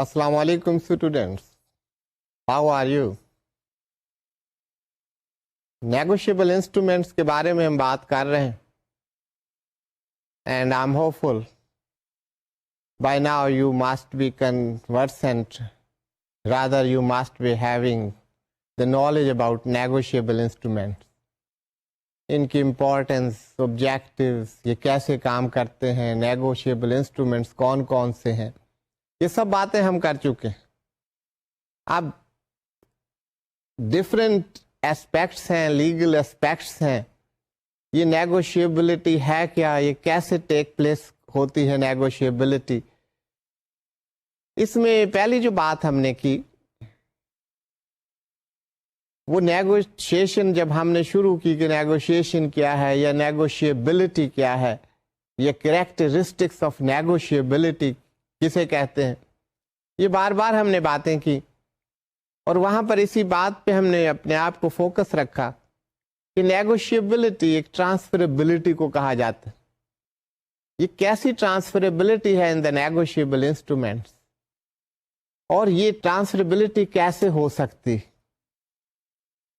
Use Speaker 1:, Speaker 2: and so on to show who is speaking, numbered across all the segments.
Speaker 1: السلام علیکم students, how are you? Negotiable instruments کے بارے میں ہم بات کر رہے ہیں and I am hopeful by now you must be conversant, rather you must be having the knowledge about negotiable instruments, ان کی امپورٹینس، آبجیکٹیوز، یہ کیسے کام کرتے ہیں، نیگوشیبل انسٹرومینٹس کون کون سے ہیں، یہ سب باتیں ہم کر چکے ہیں۔ اب ڈفرینٹ اسپیکٹس ہیں، لیگل اسپیکٹس ہیں، یہ نیگوشیبلٹی ہے کیا، یہ کیسے ٹیک پلیس ہوتی ہے نیگوشیبلٹی۔ اس میں پہلی جو بات ہم نے کی وہ نیگوشیشن، جب ہم نے شروع کی کہ نیگوشیشن کیا ہے یا نیگوشیبلٹی کیا ہے، یہ کریکٹرسٹکس آف نیگوشیبلٹی کسے کہتے ہیں، یہ بار بار ہم نے باتیں کی، اور وہاں پر اسی بات پہ ہم نے اپنے آپ کو فوکس رکھا کہ نیگوشیبلٹی ایک ٹرانسفریبلٹی کو کہا جاتا ہے۔ یہ کیسی ٹرانسفریبلٹی ہے ان دا نیگوشیبل انسٹرومینٹس، اور یہ ٹرانسفریبلٹی کیسے ہو سکتی؟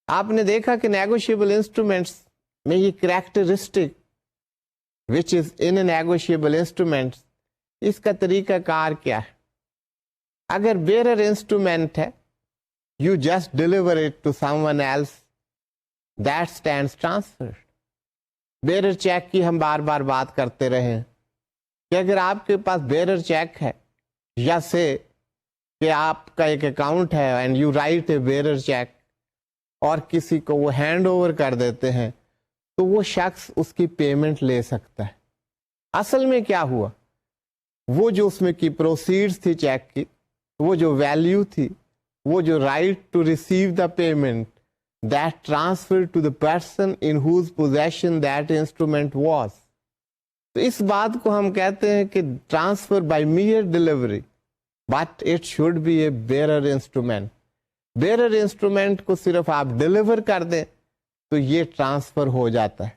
Speaker 1: آپ نے دیکھا کہ نیگوشیبل انسٹرومینٹس میں یہ characteristic which is in negotiable instruments, اس کا طریقہ کار کیا ہے؟ اگر بیرر انسٹرومینٹ ہے، you just deliver it to someone else, that stands transferred. Bearer cheque کی ہم بار بار بات کرتے رہے ہیں کہ اگر آپ کے پاس بیرر چیک ہے، یا سے کہ آپ کا ایک اکاؤنٹ ہے and you right a bearer cheque, اور کسی کو وہ ہینڈ اوور کر دیتے ہیں، تو وہ شخص اس کی پیمنٹ لے سکتا ہے۔ اصل میں کیا ہوا، وہ جو اس میں کی پروسیڈز تھی چیک کی، وہ جو ویلیو تھی، وہ جو right to receive the payment, that transfer to the person in whose position that instrument was. تو اس بات کو ہم کہتے ہیں کہ transfer by mere delivery, but it should be a bearer instrument. Bearer instrument کو صرف آپ ڈیلیور کر دیں تو یہ ٹرانسفر ہو جاتا ہے،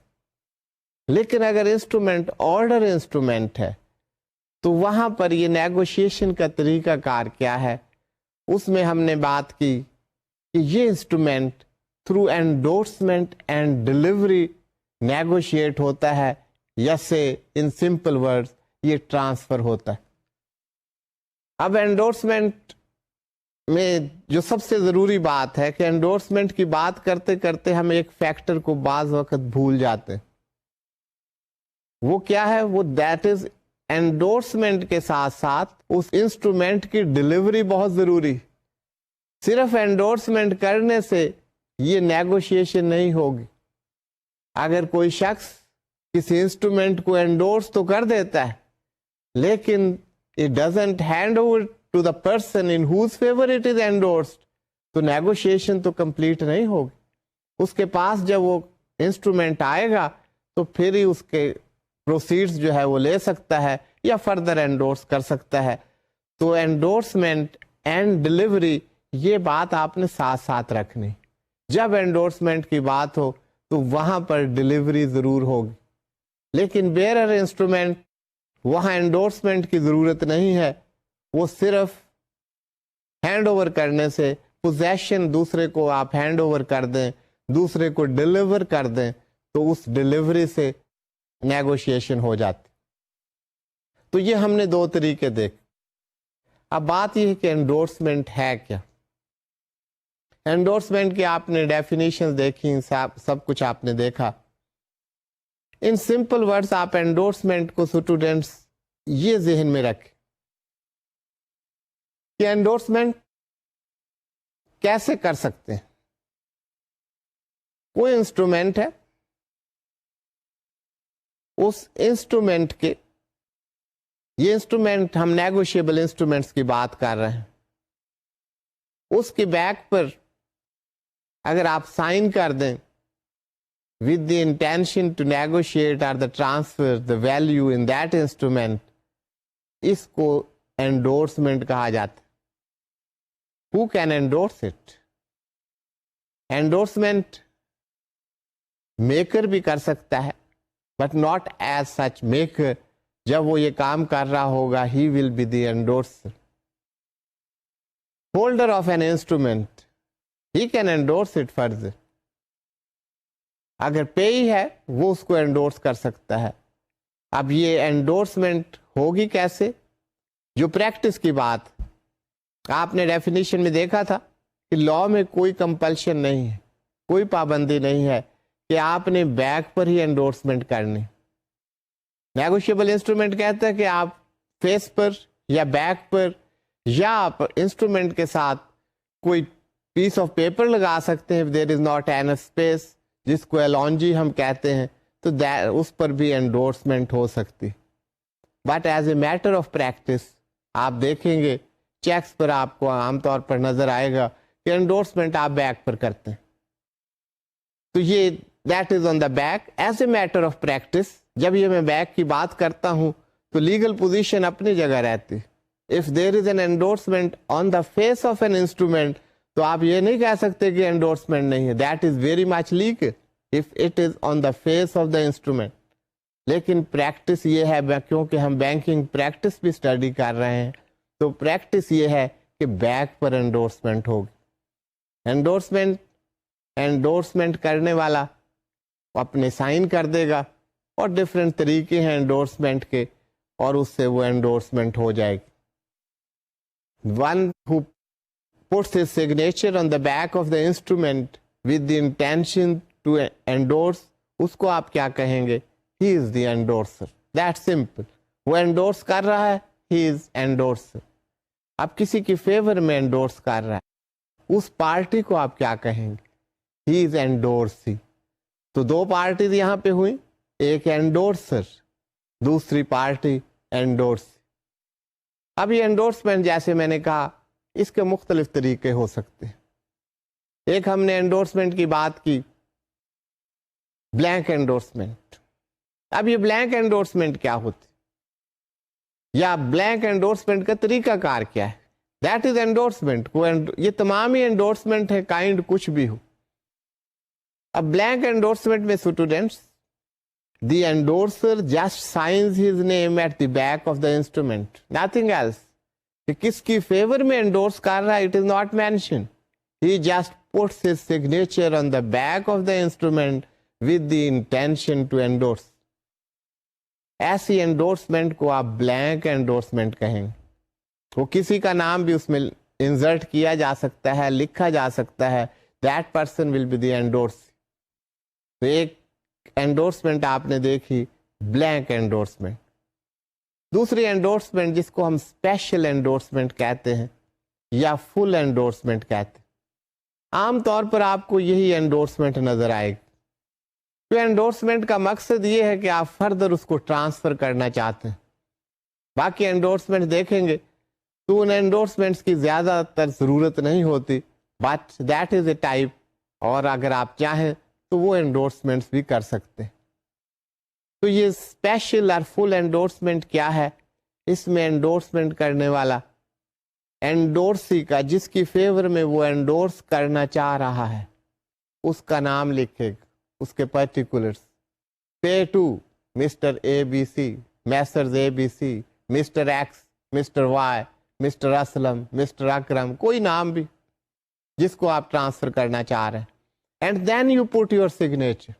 Speaker 1: لیکن اگر انسٹرومنٹ آرڈر انسٹرومنٹ ہے تو وہاں پر یہ نیگوشیشن کا طریقہ کار کیا ہے؟ اس میں ہم نے بات کی کہ یہ instrument through endorsement and delivery negotiate ہوتا ہے، یا سے ان سمپل ورڈز یہ ٹرانسفر ہوتا ہے۔ اب انڈورسمنٹ میں جو سب سے ضروری بات ہے کہ انڈورسمنٹ کی بات کرتے کرتے ہم ایک فیکٹر کو بعض وقت بھول جاتے ہیں۔ وہ کیا ہے؟ وہ دیٹ از انڈورسمنٹ کے ساتھ ساتھ اس انسٹرومنٹ کی ڈلیوری بہت ضروری۔ صرف انڈورسمنٹ کرنے سے یہ نیگوشیشن نہیں ہوگی۔ اگر کوئی شخص کسی انسٹرومنٹ کو انڈورس تو کر دیتا ہے، لیکن it doesn't hand over to the person in whose favor it is endorsed، تو نیگوشیشن تو کمپلیٹ نہیں ہوگی۔ اس کے پاس جب وہ انسٹرومنٹ آئے گا تو پھر ہی اس کے پروسیڈز جو ہے وہ لے سکتا ہے یا فردر انڈورس کر سکتا ہے۔ تو انڈورسمنٹ اینڈ ڈلیوری، یہ بات آپ نے ساتھ ساتھ رکھنی۔ جب انڈورسمنٹ کی بات ہو تو وہاں پر ڈلیوری ضرور ہوگی، لیکن بیرر انسٹرومنٹ وہاں انڈورسمنٹ کی ضرورت نہیں ہے، وہ صرف ہینڈ اوور کرنے سے، پوزیشن دوسرے کو آپ ہینڈ اوور کر دیں، دوسرے کو ڈلیور کر دیں، تو اس ڈلیوری سے نیگوشیشن ہو جاتی۔ تو یہ ہم نے دو طریقے دیکھے۔ اب بات یہ ہے کہ انڈورسمنٹ ہے کیا۔ انڈورسمنٹ کی آپ نے ڈیفینیشن دیکھی، سب کچھ آپ نے دیکھا۔ ان سمپل ورڈز آپ انڈورسمنٹ کو اسٹوڈینٹس یہ ذہن میں رکھیں کہ انڈورسمنٹ کیسے کر سکتے ہیں۔ کوئی انسٹرومنٹ ہے، اس انسٹرومنٹ کے، یہ انسٹرومنٹ ہم نیگوشیبل انسٹرومنٹس کی بات کر رہے ہیں، اس کے بیک پر اگر آپ سائن کر دیں with the intention to negotiate or the transfer the value in that instrument، اس کو endorsement کہا جاتا ہے۔ Who can endorse it؟ endorsement maker بھی کر سکتا ہے، but not as such maker۔ جب وہ یہ کام کر رہا ہوگا he will be the endorser۔ holder of an instrument, he can endorse it further. اگر پے ہے وہ اس کو انڈورس کر سکتا ہے. اب یہ انڈورسمنٹ ہوگی کیسے؟ جو پریکٹس کی بات آپ نے ڈیفینیشن میں دیکھا تھا کہ لا میں کوئی کمپلشن نہیں ہے, کوئی پابندی نہیں ہے کہ آپ نے بیک پر ہی انڈورسمنٹ کرنی. نیگوشیبل انسٹرومنٹ کہتا ہے کہ آپ فیس پر یا بیک پر یا آپ انسٹرومنٹ کے ساتھ کوئی پیس آف پیپر لگا سکتے ہیں. دیر از ناٹ این اسپیس, جس کو ایلونجی ہم کہتے ہیں, تو اس پر بھی انڈورسمنٹ ہو سکتی. But as a matter of practice آپ دیکھیں گے چیکس پر آپ کو عام طور پر نظر آئے گا کہ انڈورسمنٹ آپ بیک پر کرتے ہیں. تو یہ that is on the back as a matter of practice. جب یہ میں بیک کی بات کرتا ہوں تو لیگل پوزیشن اپنی جگہ رہتی. If there is an endorsement on the face of an instrument تو آپ یہ نہیں کہہ سکتے کہ انڈورسمنٹ نہیں ہے. That is very much legal if it is on the face of the instrument. لیکن پریکٹس یہ ہے, کیونکہ ہم بینکنگ پریکٹس بھی اسٹڈی کر رہے ہیں, تو پریکٹس یہ ہے کہ بیک پر انڈورسمنٹ ہوگی. انڈورسمنٹ کرنے والا اپنے سائن کر دے گا, اور ڈفرینٹ طریقے ہیں انڈورسمنٹ کے, اور اس سے وہ انڈورسمنٹ ہو جائے گی. One who puts his signature on the back of the instrument with the intention to endorse, اس کو آپ کیا کہیں گے؟ He is the endorser. That's simple. وہ endorse کر رہا ہے, he is endorser. آپ کسی کی فیور میں endorse کر رہا ہے, اس پارٹی کو آپ کیا کہیں گے؟ He is endorsee. تو دو پارٹیز یہاں پہ ہوئی, ایک endorser, دوسری پارٹی endorse. اب یہ انڈورسمنٹ جیسے میں نے کہا اس کے مختلف طریقے ہو سکتے ہیں. ایک ہم نے انڈورسمنٹ کی بات کی بلینک انڈورسمنٹ. اب یہ بلینک انڈورسمنٹ کیا ہوتی, یا بلینک انڈورسمنٹ کا طریقہ کار کیا ہے؟ That is endorsement. یہ تمام ہی انڈورسمنٹ ہے, کائنڈ کچھ بھی ہو. اب بلینک انڈورسمنٹ میں students, the endorser just signs his name at the back of the instrument, nothing else. کہ کس کی فیور میں انڈورس کر رہا ہے, it is not mention. He just puts his signature on the back of the instrument with the intention to endorse. ایسی endorsement کو آپ بلینک انڈورسمنٹ کہیں گے. وہ کسی کا نام بھی اس میں انسرٹ کیا جا سکتا ہے, لکھا جا سکتا ہے, that person will be the endorse. تو ایک انڈورسمنٹ آپ نے دیکھی بلینک انڈورسمنٹ. دوسری انڈورسمنٹ جس کو ہم اسپیشل انڈورسمنٹ کہتے ہیں یا فل انڈورسمنٹ کہتے ہیں, عام طور پر آپ کو یہی انڈورسمنٹ نظر آئے گی. تو انڈورسمنٹ کا مقصد یہ ہے کہ آپ فردر اس کو ٹرانسفر کرنا چاہتے ہیں. باقی انڈورسمنٹ دیکھیں گے تو ان انڈورسمنٹس کی زیادہ تر ضرورت نہیں ہوتی, but that is a type, اور اگر آپ چاہیں تو وہ انڈورسمنٹس بھی کر سکتے ہیں. تو یہ اسپیشل اور فل انڈورسمنٹ کیا ہے؟ اس میں انڈورسمنٹ کرنے والا انڈورسی کا, جس کی فیور میں وہ انڈورس کرنا چاہ رہا ہے, اس کا نام لکھے گا, اس کے particulars. Pay to Mr A B C, Messrs A B C, Mr X, Mr Y, Mr Aslam, Mr Akram, کوئی نام بھی جس کو آپ ٹرانسفر کرنا چاہ رہے ہیں. And then you put your signature.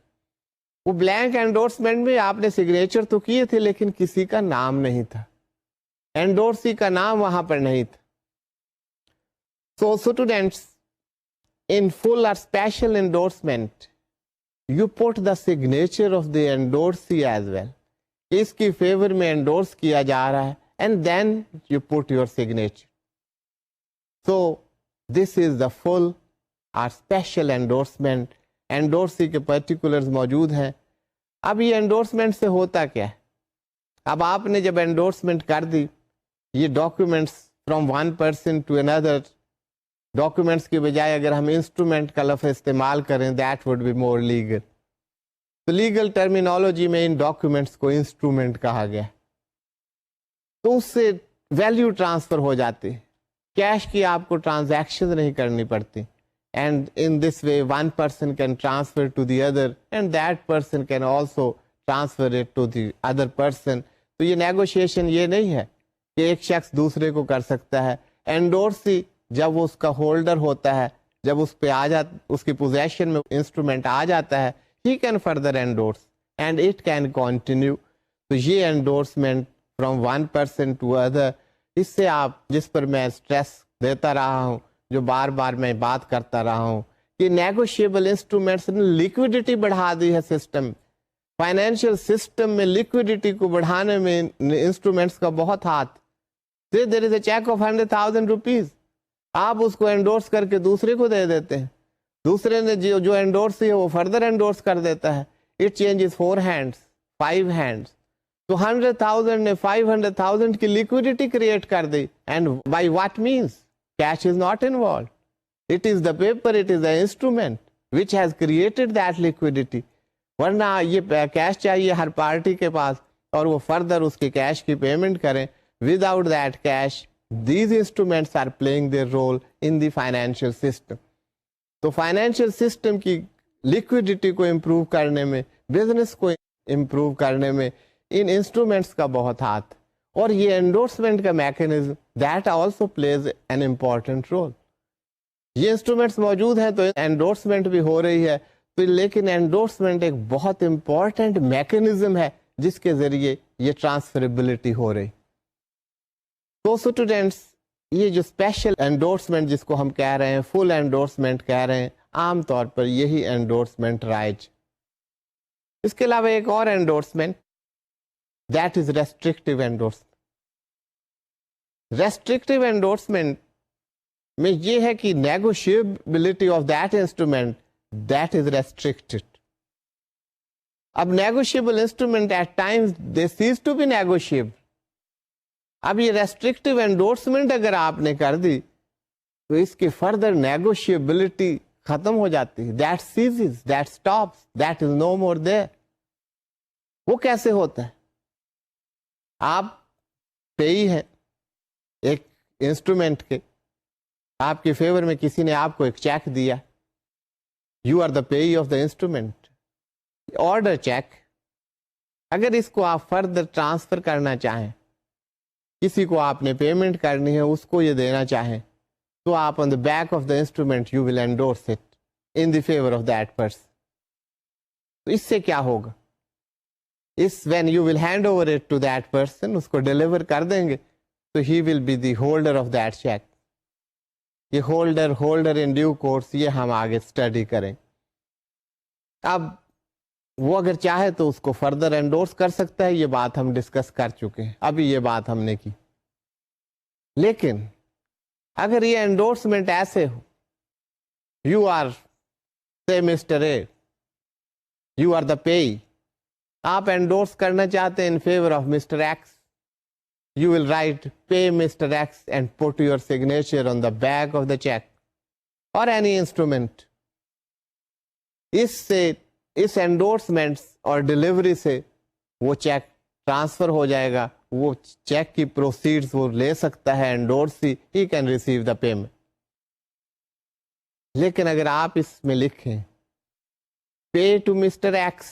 Speaker 1: وہ بلینک انڈورسمنٹ میں آپ نے سگنیچر تو کیے تھے لیکن کسی کا نام نہیں تھا, انڈورسی کا نام وہاں پر نہیں تھا. سو اسٹوڈینٹس, ان فل اور special endorsement you put the signature of the endorsee as well. اس کی فیور میں انڈورس کیا جا رہا ہے, and then you put your signature. So this is the full اور اسپیشل انڈورسمنٹ. انڈورسی کے پرٹیکولرز موجود ہیں. اب یہ انڈورسمنٹ سے ہوتا کیا ہے؟ اب آپ نے جب انڈورسمنٹ کر دی, یہ documents from one person to another, documents کی بجائے اگر ہم انسٹرومنٹ کا لفظ استعمال کریں that would be more legal. تو لیگل ٹرمینالوجی میں ان ڈاکیومنٹس کو انسٹرومنٹ کہا گیا. تو اس سے ویلیو ٹرانسفر ہو جاتی, کیش کی آپ کو ٹرانزیکشن نہیں کرنی پڑتی. And in this way, one person can transfer to the other, and that person can also transfer it to the other person. تو یہ نیگوشیشن یہ نہیں ہے کہ ایک شخص دوسرے کو کر سکتا ہے. انڈورسی جب وہ اس کا ہولڈر ہوتا ہے, جب اس پہ اس کی پوزیشن میں انسٹرومنٹ آ جاتا ہے, he can further endorse and it can continue. تو یہ endorsement from one person to other, اس سے آپ, جس پر میں اسٹریس دیتا رہا ہوں, جو بار بار میں بات کرتا رہا ہوں کہ نیگوشیبل انسٹرومنٹس نے لیکوڈیٹی بڑھا دی ہے سسٹم. فائنینشیل سسٹم میں لیکوڈیٹی کو بڑھانے میں انسٹرومنٹس کا بہت ہاتھ. دیر از اے چیک آف 100,000 روپیز, آپ اس کو انڈورس کر کے دوسرے کو دے دیتے ہیں, دوسرے نے جو انڈورس ہے وہ فردر انڈورس کر دیتا ہے. It changes 4 hands 5 hands. تو 100,000 نے 500,000 کی لیکوڈیٹی کریٹ کر دی. And by what means, cash is not involved, it is the paper, it is the instrument which has created that liquidity. ورنہ یہ کیش چاہیے ہر پارٹی کے پاس اور وہ فردر اس کی کیش کی پیمنٹ کریں. Without that cash, these instruments are playing their role in the financial system. تو فائنینشیل سسٹم کی لیکوڈیٹی کو امپروو کرنے میں, بزنس کو امپروو کرنے میں ان انسٹرومنٹس کا بہت ہاتھ. اور یہ انڈورسمنٹ کا mechanism that also plays an important role. یہ انسٹرومنٹس موجود ہیں تو انڈورسمنٹ بھی ہو رہی ہے, تو لیکن انڈورسمنٹ ایک بہت امپورٹنٹ میکینزم ہے جس کے ذریعے یہ ٹرانسفریبلٹی ہو رہی. تو اسٹوڈینٹس, یہ جو اسپیشل انڈورسمنٹ جس کو ہم کہہ رہے ہیں, فل انڈورسمنٹ کہہ رہے ہیں, عام طور پر یہی انڈورسمنٹ رائج. اس کے علاوہ ایک اور endorsement, that is restrictive endorsement. Restrictive endorsement میں یہ ہے کہ negotiability of that instrument that is restricted. اب negotiable instrument at times they cease to be negotiable. اب یہ ریسٹرکٹیو انڈورسمنٹ اگر آپ نے کر دی تو اس کی فردر نیگوشیبلٹی ختم ہو جاتی ہے. That ceases, that stops, that is no more there. وہ کیسے ہوتا ہے؟ آپ پیئی ہیں ایک انسٹرومنٹ کے, آپ کے فیور میں کسی نے آپ کو ایک چیک دیا, you are the payee of the instrument, order cheque. اگر اس کو آپ فردر ٹرانسفر کرنا چاہیں, کسی کو آپ نے پیمنٹ کرنی ہے, اس کو یہ دینا چاہیں, تو آپ on the back of the instrument you will endorse it in the favour of that person. تو اس سے کیا ہوگا؟ اس when you will hand over it to that person, اس کو ڈلیور کر دیں گے, تو he will be the holder of that cheque. یہ ہولڈر ان ڈیو کورس یہ ہم آگے اسٹڈی کریں. اب وہ اگر چاہے تو اس کو فردر انڈورس کر سکتا ہے, یہ بات ہم ڈسکس کر چکے ہیں, ابھی یہ بات ہم نے کی. لیکن اگر یہ انڈورسمنٹ ایسے ہو, you are say mister A, you are the payee, آپ انڈورس کرنا چاہتے ہیں in favour of mister X, you will write pay mister X and put your signature on the back of the cheque or any instrument. اس endorsement اور delivery سے وہ check transfer ہو جائے گا, وہ چیک کی پروسیڈز وہ لے سکتا ہے endorsee, he can receive the payment. لیکن اگر آپ اس میں لکھیں pay to Mr X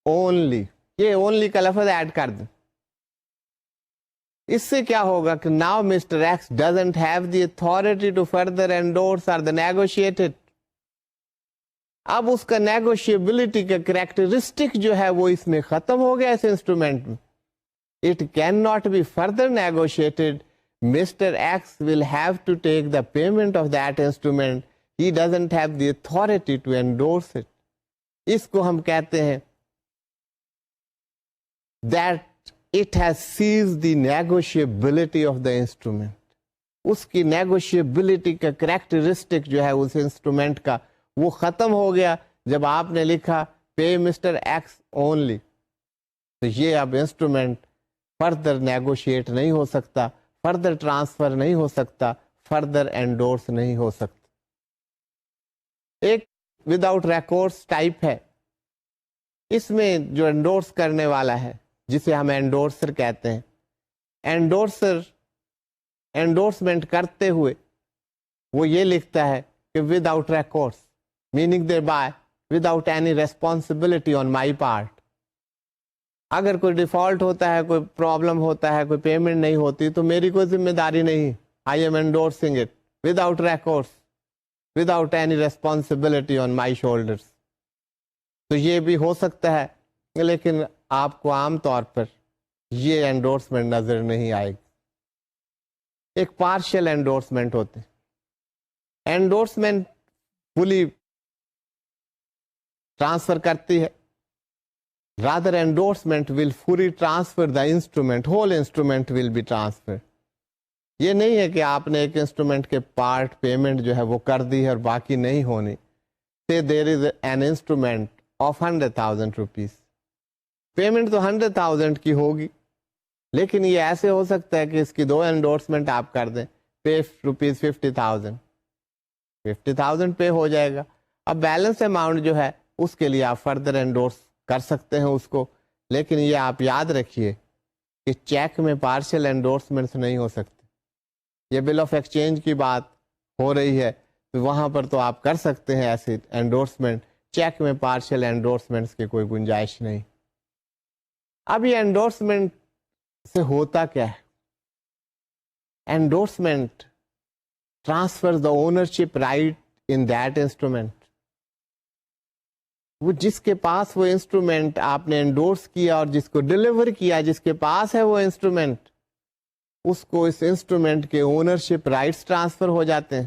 Speaker 1: only, یہ اونلی کا لفظ ایڈ کر دیں, اس سے کیا ہوگا کہ now mister X doesn't have the authority to further endorse or the negotiated. اب اس کا نیگوشیبلٹی کا کریکٹرسٹک جو ہے وہ اس میں ختم ہو گیا اس انسٹرومنٹ میں. It can not be further negotiated. Mister X will have to take the payment of that instrument, he doesn't have the authority to endorse it. اس کو ہم کہتے ہیں that it has cease the negotiability of the instrument. اس کی negotiability کا characteristic جو ہے اس انسٹرومنٹ کا وہ ختم ہو گیا جب آپ نے لکھا پے مسٹر ایکس اونلی. تو یہ اب انسٹرومنٹ فردر نیگوشیٹ نہیں ہو سکتا, فردر ٹرانسفر نہیں ہو سکتا, فردر انڈورس نہیں ہو سکتا. ایک وداؤٹ ریکارڈس ٹائپ ہے, اس میں جو انڈورس کرنے والا ہے جسے ہم انڈورسر کہتے ہیں, انڈورسر انڈورسمنٹ کرتے ہوئے وہ یہ لکھتا ہے کہ without records, meaning thereby without any responsibility on my part. اگر کوئی ڈیفالٹ ہوتا ہے, کوئی پرابلم ہوتا ہے, کوئی پیمنٹ نہیں ہوتی, تو میری کوئی ذمہ داری نہیں, I am endorsing it without recourse, without any responsibility on my shoulders. تو یہ بھی ہو سکتا ہے, لیکن آپ کو عام طور پر یہ انڈورسمنٹ نظر نہیں آئے گی. ایک پارشل انڈورسمنٹ ہوتے ہیں. انڈورسمنٹ فلی ٹرانسفر کرتی ہے, rather endorsement will fully transfer the instrument, whole instrument will be transferred. یہ نہیں ہے کہ آپ نے ایک انسٹرومنٹ کے پارٹ پیمنٹ جو ہے وہ کر دی ہے اور باقی نہیں ہونی. Say there is an instrument of 100,000 rupees. Payment تو 100,000 کی ہوگی, لیکن یہ ایسے ہو سکتا ہے کہ اس کی 2 انڈورسمنٹ آپ کر دیں, پے روپیز 50,000, 50,000 پے ہو جائے گا. اب بیلنس اماؤنٹ جو ہے اس کے لیے آپ فردر انڈورس کر سکتے ہیں اس کو, لیکن یہ آپ یاد رکھیے کہ چیک میں پارشل انڈورسمنٹس نہیں ہو سکتے. یہ بل آف ایکسچینج کی بات ہو رہی ہے, تو وہاں پر تو آپ کر سکتے ہیں ایسے انڈورسمنٹ. چیک میں پارشل انڈورسمنٹس کی کوئی گنجائش نہیں. اب یہ انڈورسمنٹ سے ہوتا کیا ہے؟ Endorsement transfer the ownership right in that instrument. وہ جس کے پاس وہ انسٹرومنٹ آپ نے انڈورس کیا اور جس کو ڈلیور کیا, جس کے پاس ہے وہ انسٹرومنٹ, اس کو اس انسٹرومنٹ کے اونرشپ رائٹس ٹرانسفر ہو جاتے ہیں.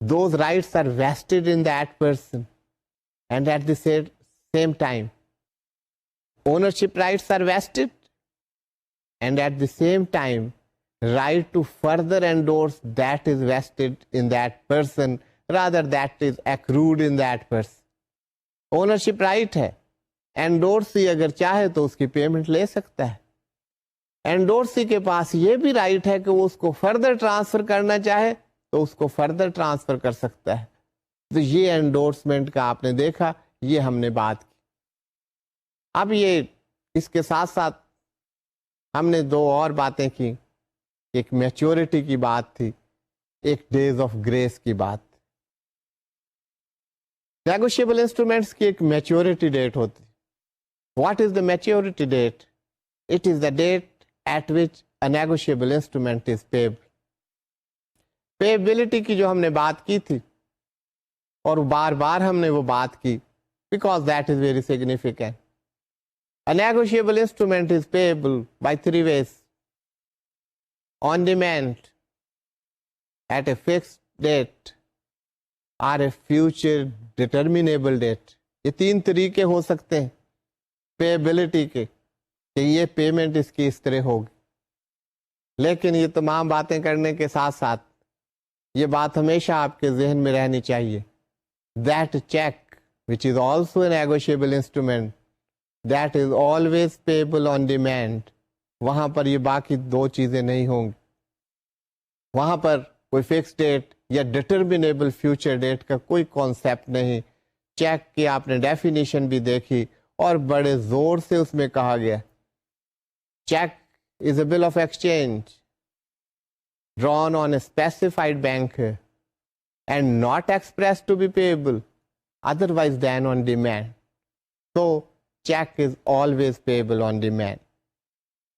Speaker 1: Those rights are vested in that person and at the same time ownership rights are vested, and at the same time right to further endorse that is vested in that person, rather that is accrued in that person. Ownership right ہے, انڈورسی اگر چاہے تو اس کی payment لے سکتا ہے. انڈورسی کے پاس یہ بھی رائٹ ہے کہ وہ اس کو فردر ٹرانسفر کرنا چاہے تو اس کو فردر ٹرانسفر کر سکتا ہے. تو یہ انڈورسمنٹ کا آپ نے دیکھا, یہ ہم نے بات کی. اب یہ اس کے ساتھ ساتھ ہم نے 2 اور باتیں کی. ایک میچورٹی کی بات تھی, ایک ڈیز آف گریس کی بات. نیگوشیبل انسٹرومنٹس کی ایک میچورٹی ڈیٹ ہوتی. What is the maturity date? It is the date at which a negotiable instrument is payable. Payability کی جو ہم نے بات کی تھی, اور بار بار ہم نے وہ بات کی, because that is very significant. A negotiable instrument is payable by 3 ways: on demand, at a fixed date, or a future determinable date. یہ 3 طریقے ہو سکتے ہیں پیبلٹی کے, کہ یہ پیمنٹ اس کی اس طرح ہوگی. لیکن یہ تمام باتیں کرنے کے ساتھ ساتھ یہ بات ہمیشہ آپ کے ذہن میں رہنی چاہیے, that check which is also a negotiable instrument, that is always payable on demand. وہاں پر یہ باقی 2 چیزیں نہیں ہوں گی. وہاں پر کوئی فکس ڈیٹ یا ڈٹرمینیبل فیوچر ڈیٹ کا کوئی کانسیپٹ نہیں. چیک کی آپ نے ڈیفینیشن بھی دیکھی اور بڑے زور سے اس میں کہا گیا, check is a bill of exchange drawn on a specified bank and not expressed to be payable otherwise than on demand. So check is always payable on demand.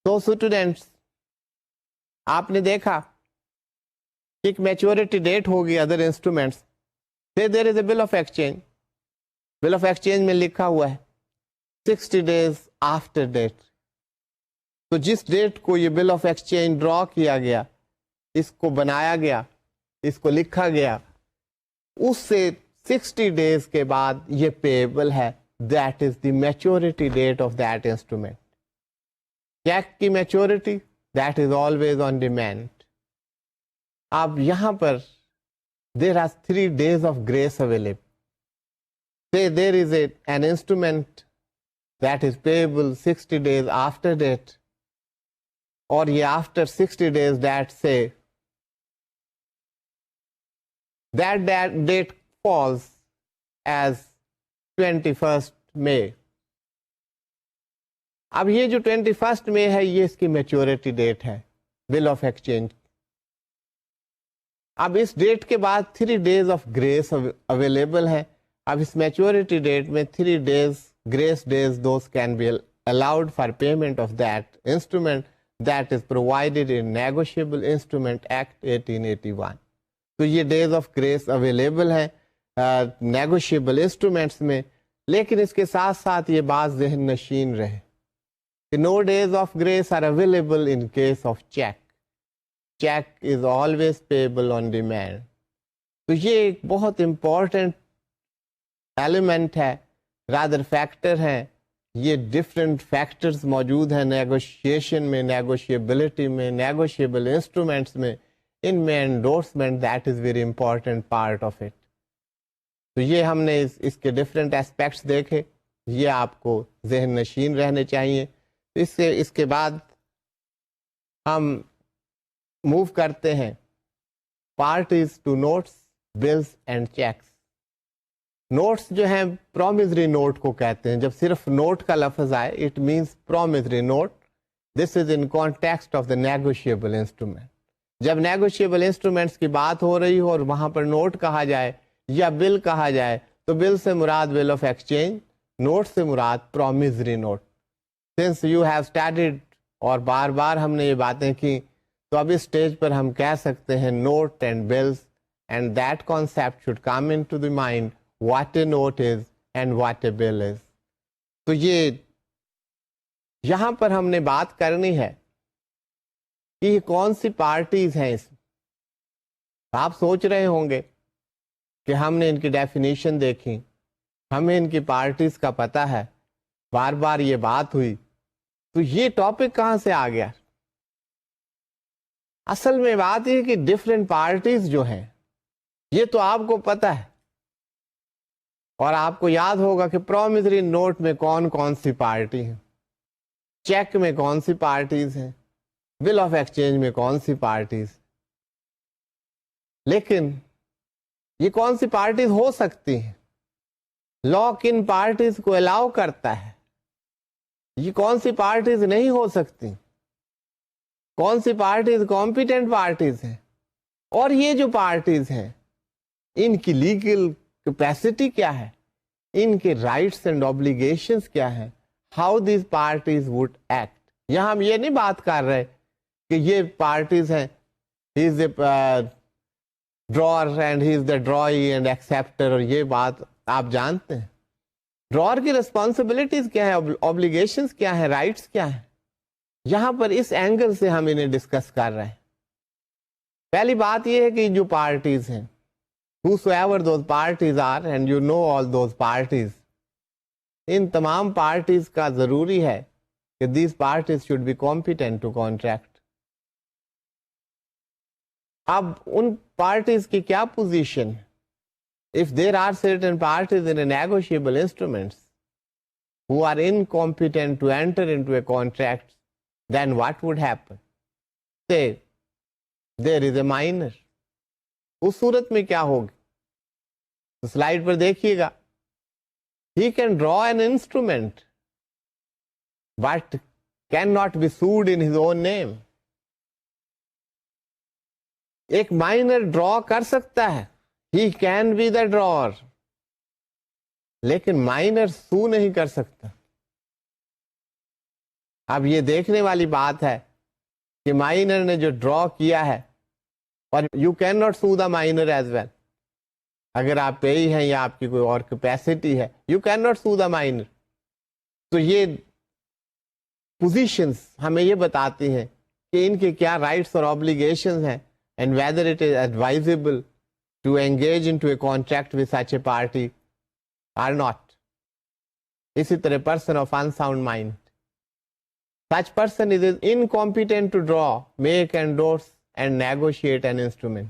Speaker 1: So students, آپ نے دیکھا ایک میچورٹی ڈیٹ ہوگی other instruments. Say there is a bill of exchange. Bill of exchange میں لکھا ہوا ہے 60 days after date. تو جس ڈیٹ کو یہ بل آف ایکسچینج ڈرا کیا گیا, اس کو بنایا گیا, اس کو لکھا گیا, اس سے 60 days کے بعد یہ پیبل ہے. That is the maturity date of that instrument. Check کی maturity, that is always on demand. اب یہاں پر there are 3 days of grace available. Say there is an instrument that is payable 60 days after date, اور یہ after 60 days that say that date falls as 21st May. اب یہ جو 21st May ہے, یہ اس کی میچورٹی ڈیٹ ہے bill of exchange. اب اس ڈیٹ کے بعد 3 days آف گریس اویلیبل ہیں. اب اس میچورٹی ڈیٹ میں 3 days grace days those can be allowed for payment of that instrument. that is provided in Negotiable Instrument Act 1881. تو یہ days of grease available ہیں negotiable instruments میں، لیکن اس کے ساتھ ساتھ یہ بات ذہن نشین رہے کہ no days of grace are available in case of cheque. Cheque is always payable on demand. تو یہ ایک بہت امپورٹنٹ ایلیمنٹ ہے، رادر فیکٹر ہے. یہ ڈفرینٹ فیکٹرز موجود ہیں نیگوشیشن میں، نیگوشیبلٹی میں، نیگوشیبل انسٹرومنٹس میں، ان میں endorsement that is very important part of it. تو یہ ہم نے اس کے ڈفرینٹ اسپیکٹس دیکھے، یہ آپ کو ذہن نشین رہنے چاہیے. اس کے بعد ہم موو کرتے ہیں parties to notes, bills and cheques. Notes جو ہیں پرومزری نوٹ کو کہتے ہیں. جب صرف نوٹ کا لفظ آئے it means promissory note. This is in context of the negotiable instrument. جب نیگوشیبل انسٹرومنٹس کی بات ہو رہی ہو اور وہاں پر نوٹ کہا جائے یا بل کہا جائے تو بل سے مراد بل آف ایکسچینج، نوٹ سے مراد promissory note. Since you have started اور بار بار ہم نے یہ باتیں کی تو اب اس اسٹیج پر ہم کہہ سکتے ہیں note and bills, and that concept should come into the mind what a note is and what a bill is. تو یہ یہاں پر ہم نے بات کرنی ہے کہ یہ کون سی پارٹیز ہیں. اس آپ سوچ رہے ہوں گے کہ ہم نے ان کی ڈیفینیشن دیکھی، ہمیں ان کی پارٹیز کا پتہ ہے، بار بار یہ بات ہوئی، تو یہ ٹاپک کہاں سے آ گیا؟ اصل میں بات یہ کہ ڈفرینٹ پارٹیز جو ہیں یہ تو آپ کو پتہ ہے، اور آپ کو یاد ہوگا کہ پرومزری نوٹ میں کون کون سی پارٹی ہیں، چیک میں کون سی پارٹیز ہیں، بل آف ایکسچینج میں کون سی پارٹیز. لیکن یہ کون سی پارٹیز ہو سکتی ہیں؟ لا کن پارٹیز کو الاؤ کرتا ہے؟ یہ کون سی پارٹیز نہیں ہو سکتی؟ کون سی پارٹیز کمپیٹنٹ پارٹیز ہیں؟ اور یہ جو پارٹیز ہیں ان کی لیگل کیپیسٹی کیا ہے، ان کے رائٹس اینڈ اوبلیگیشنز کیا ہیں، how these parties would act. یہاں ہم یہ نہیں بات کر رہے کہ یہ پارٹیز ہیں he is a drawer and he is the drawee and acceptor, اور یہ بات آپ جانتے ہیں. ڈرار کی ریسپانسبلٹیز کیا ہیں، اوبلیگیشنز کیا ہیں، رائٹس کیا ہیں. یہاں پر اس اینگل سے ہم انہیں ڈسکس کر رہے ہیں. پہلی بات یہ ہے کہ جو پارٹیز ہیں whosoever those parties are, and you know all those parties, ان تمام پارٹیز کا ضروری ہے کہ these parties should be competent to contract. اب ان پارٹیز کی کیا position? if there are certain parties in a negotiable instruments who are incompetent to enter into a contract, then what would happen? Say there is a minor. اس صورت میں کیا ہوگی؟ تو slide پر دیکھیے گا. He can draw an instrument but can not be sued in his own name. ایک مائنر ڈرا کر سکتا ہے، he can be the drawer, لیکن مائنر سو نہیں کر سکتا. اب یہ دیکھنے والی بات ہے کہ مائنر نے جو ڈرا کیا ہے، اور you can not sue the minor as well. اگر آپ پیئی ہیں یا آپ کی کوئی اور کیپیسٹی ہے، you can not sue the minor. تو یہ پوزیشنز ہمیں یہ بتاتی ہیں کہ ان کے کیا رائٹس اور آبلیگیشنز ہیں، and whether it is advisable to engage into a contract with such a party or not. اسی طرح person of unsound mind, such person is incompetent to draw, make, endorse and negotiate an instrument.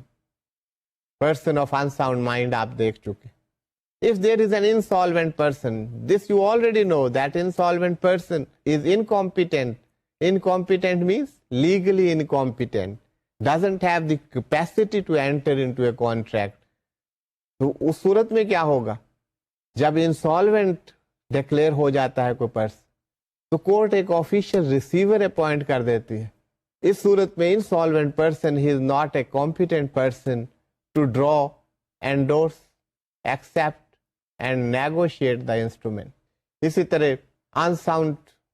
Speaker 1: Person of unsound mind آپ دیکھ چکے. If there is an insolvent person, this you already know that insolvent person is incompetent. Incompetent means legally incompetent, doesn't have the capacity to enter into a contract. تو اس صورت میں کیا ہوگا؟ جب insolvent declare ہو جاتا ہے کوئی پرسن تو کورٹ ایک آفیشیل ریسیور اپوائنٹ کر دیتی ہے. اس صورت میں insolvent person he is not a competent person to draw, endorse, accept and negotiate the instrument. اسی طرح unsound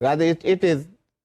Speaker 1: rather it is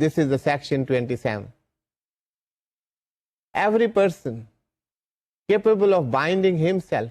Speaker 1: this is the section 27। every person capable of binding himself,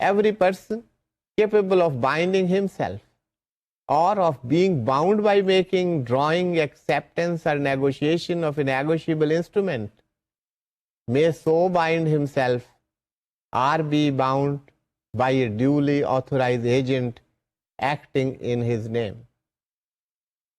Speaker 1: every person capable of binding himself or of being bound by making, drawing, acceptance or negotiation of a negotiable instrument may so bind himself or be bound by a duly authorized agent acting in his name।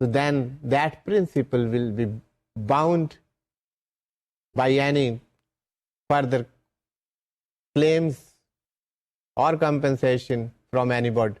Speaker 1: so then that principle will be bound by any further claims or compensation from anybody।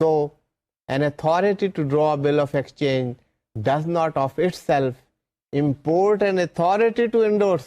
Speaker 1: So an authority to draw a bill of exchange does not of itself import an authority to endorse।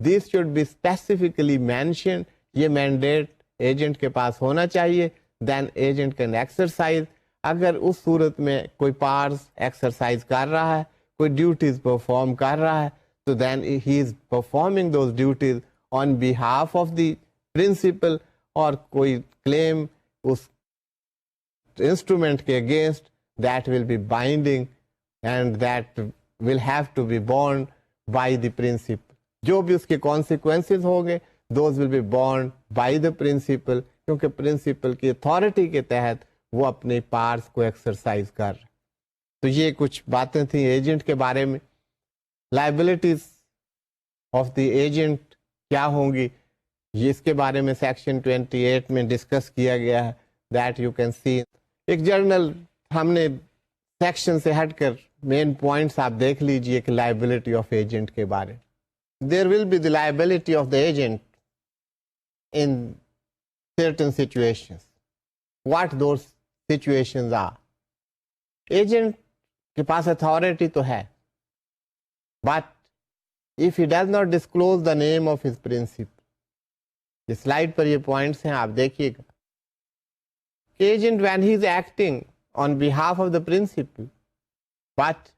Speaker 1: This should be specifically mentioned. یہ mandate agent کے پاس ہونا چاہیے. Then agent can exercise. اگر اس صورت میں کوئی پارس exercise کر رہا ہے, کوئی ڈیوٹیز پرفارم کر رہا ہے, تو then he is performing those duties on behalf of the principal, اور کوئی کلیم اس انسٹرومنٹ کے against that will be binding and that will have to be borne by the principal. جو بھی اس کے کانسیکوینسز ہوں گے those will be borne by the principal, کیونکہ پرنسپل کی اتھارٹی کے تحت وہ اپنے پارس کو ایکسرسائز کر رہے. تو یہ کچھ باتیں تھیں ایجنٹ کے بارے میں. لائبلٹیز آف دی ایجنٹ کیا ہوں گی, یہ اس کے بارے میں سیکشن 28 میں ڈسکس کیا گیا ہے. That you can see. ایک جرنل ہم نے سیکشن سے ہٹ کر مین پوائنٹس آپ دیکھ لیجئے کہ لائبلٹی آف ایجنٹ کے بارے. There will be the liability of the agent in certain situations. What those situations are? Agent کے پاس authority تو ہے, but if he does not disclose the name of his principal, یہ slide پر یہ points ہیں آپ دیکھیے گا. Agent when he is acting on behalf of the principal, but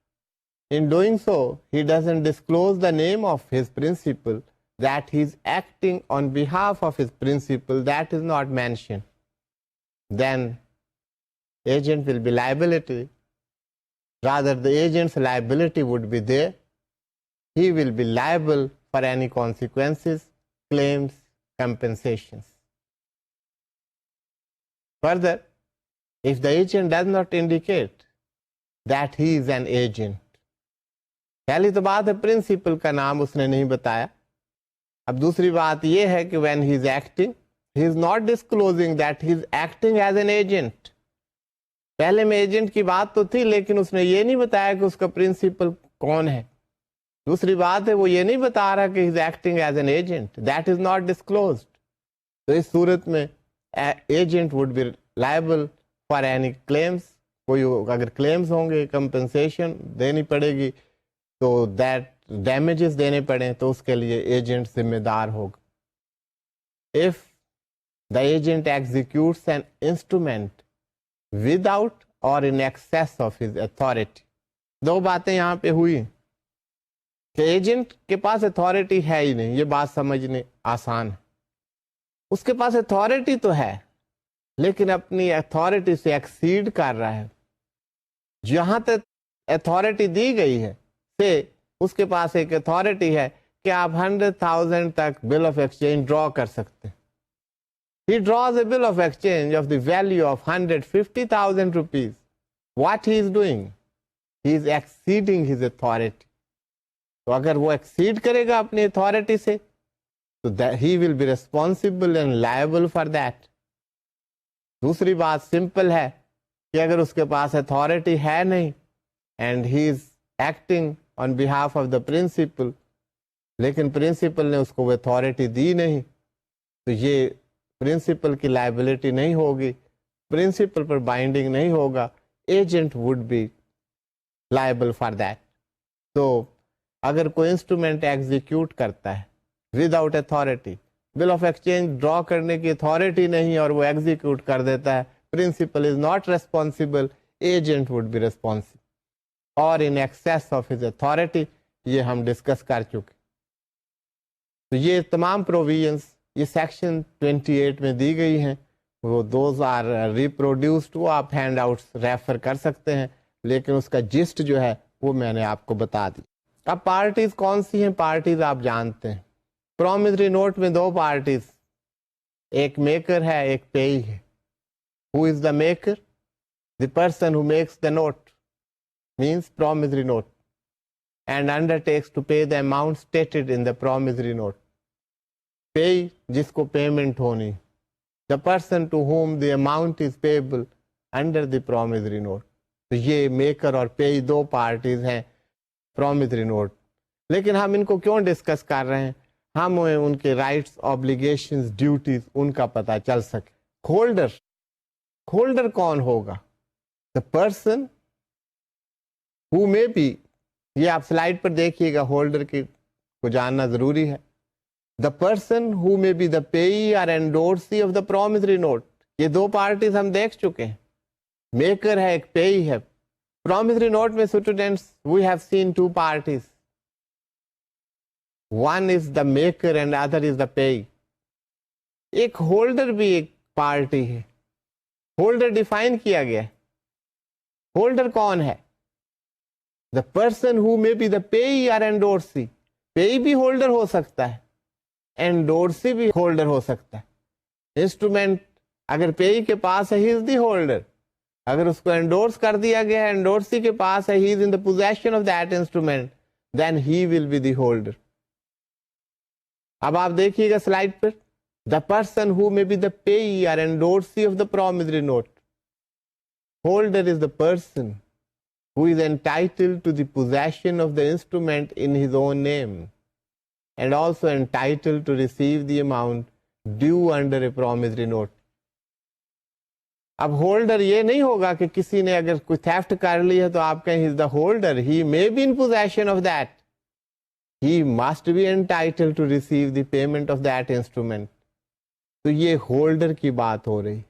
Speaker 1: in doing so he doesn't disclose the name of his principal, that he is acting on behalf of his principal, that is not mentioned, then agent will be liability. Rather, the agent's liability would be there. He will be liable for any consequences, claims, compensations. Further, if the agent does not indicate that he is an agent, پہلی تو بات ہے principal کا نام اس نے نہیں بتایا. اب دوسری بات یہ ہے کہ when he is acting, he is not disclosing that he is acting as an agent. پہلے میں ایجنٹ کی بات تو تھی, لیکن اس نے یہ نہیں بتایا کہ اس کا پرنسپل کون ہے. دوسری بات ہے وہ یہ نہیں بتا رہا کہ he is acting as an agent. That is not disclosed. تو اس صورت میں agent would be liable for any claims. کوئی اگر claims ہوں گے, compensation دینی پڑے گی, تو that ڈیمیجز دینے پڑیں تو اس کے لیے ایجنٹ ذمہ دار ہوگا. If the agent executes an instrument without or in excess of his authority. دو باتیں یہاں پہ ہوئی کہ ایجنٹ کے پاس اتھارٹی ہے ہی نہیں, یہ بات سمجھنے آسان ہے. اس کے پاس اتھارٹی تو ہے لیکن اپنی اتھارٹی سے ایکسیڈ کر رہا ہے. جہاں تک اتھارٹی دی گئی ہے سے اس کے پاس ایک اتھارٹی ہے کہ آپ 100,000 تک بل آف ایکسچینج ڈرا کر سکتے ہیں. He draws a bill of exchange of the value of 150,000 rupees. What he is doing? He is exceeding his authority. تو اگر وہ ایکسیڈ کرے گا اپنی اتھارٹی سے تو he will be responsible and liable for that. دوسری بات سمپل ہے کہ اگر اس کے پاس اتھارٹی ہے نہیں and he is acting on behalf of the principal, لیکن پرنسپل نے اس کو وہ اتھارٹی دی نہیں, تو یہ پرنسپل کی لائبلٹی نہیں ہوگی, پرنسپل پر بائنڈنگ نہیں ہوگا, agent would be liable for that. تو اگر کوئی انسٹرومنٹ ایگزیکیوٹ کرتا ہے without authority, bill of exchange draw کرنے کی اتھارٹی نہیں اور وہ ایگزیکیوٹ کر دیتا ہے, principal is not responsible, agent would be responsible. اور in excess of his authority, یہ ہم ڈسکس کر چکے. تو یہ تمام پروویژنس یہ سیکشن 28 میں دی گئی ہیں, وہ دوز آر ریپروڈیوسڈ, وہ آپ ہینڈ آؤٹس ریفر کر سکتے ہیں, لیکن اس کا جسٹ جو ہے وہ میں نے آپ کو بتا دی. اب پارٹیز کون سی ہیں؟ پارٹیز آپ جانتے ہیں. پرومسری نوٹ میں دو پارٹیز, ایک میکر ہے ایک پیئی ہے. Who is the maker? The person who makes the note means promissory note and undertakes to pay the amount stated in the promissory note. Pay جس کو پیمنٹ ہونی, the person to whom the amount is payable under the promissory note. تو یہ maker اور پے دو parties ہیں promissory note. لیکن ہم ان کو کیوں ڈسکس کر رہے ہیں؟ ہم ان کے رائٹس, آبلیگیشنز, ڈیوٹیز ان کا پتہ چل سکے. ہولڈر کون ہوگا؟ the person who may be, یہ آپ سلائڈ پر دیکھیے گا, ہولڈر کی کو جاننا ضروری ہے. the person who may be the payee or endorsee of the promissory note. یہ دو پارٹیز ہم دیکھ چکے ہیں, میکر ہے, ایک پیئی ہے. promissory note میں students we have seen two parties. One is the maker and other is the payee. ایک ہولڈر بھی ایک پارٹی ہے. ہولڈر ڈیفائن کیا گیا. ہولڈر کون ہے؟ the person who may be the payee or endorsee. پیئی بھی ہولڈر ہو سکتا ہے, انڈورسی بھی ہولڈر ہو سکتا ہے. انسٹرومنٹ اگر پیئی کے پاس ہے, ہی از دی ہولڈر. اگر اس کو انڈورس کر دیا گیا ہے, انڈورسی کے پاس ہے, he is in the position of that instrument, then he will be the holder. اب آپ دیکھیے گا سلائڈ پر, the person who may be the payee or endorsee of the promissory note. Holder is the person who is entitled to the possession of the instrument in his own name and also entitled to receive the amount due under a promissory note. اب holder یہ نہیں ہوگا کہ کسی نے اگر کوئی theft کر لی ہے تو آپ کہیں he is the holder, he may be in possession of that, he must be entitled to receive the payment of that instrument. تو یہ ہولڈر کی بات ہو رہی.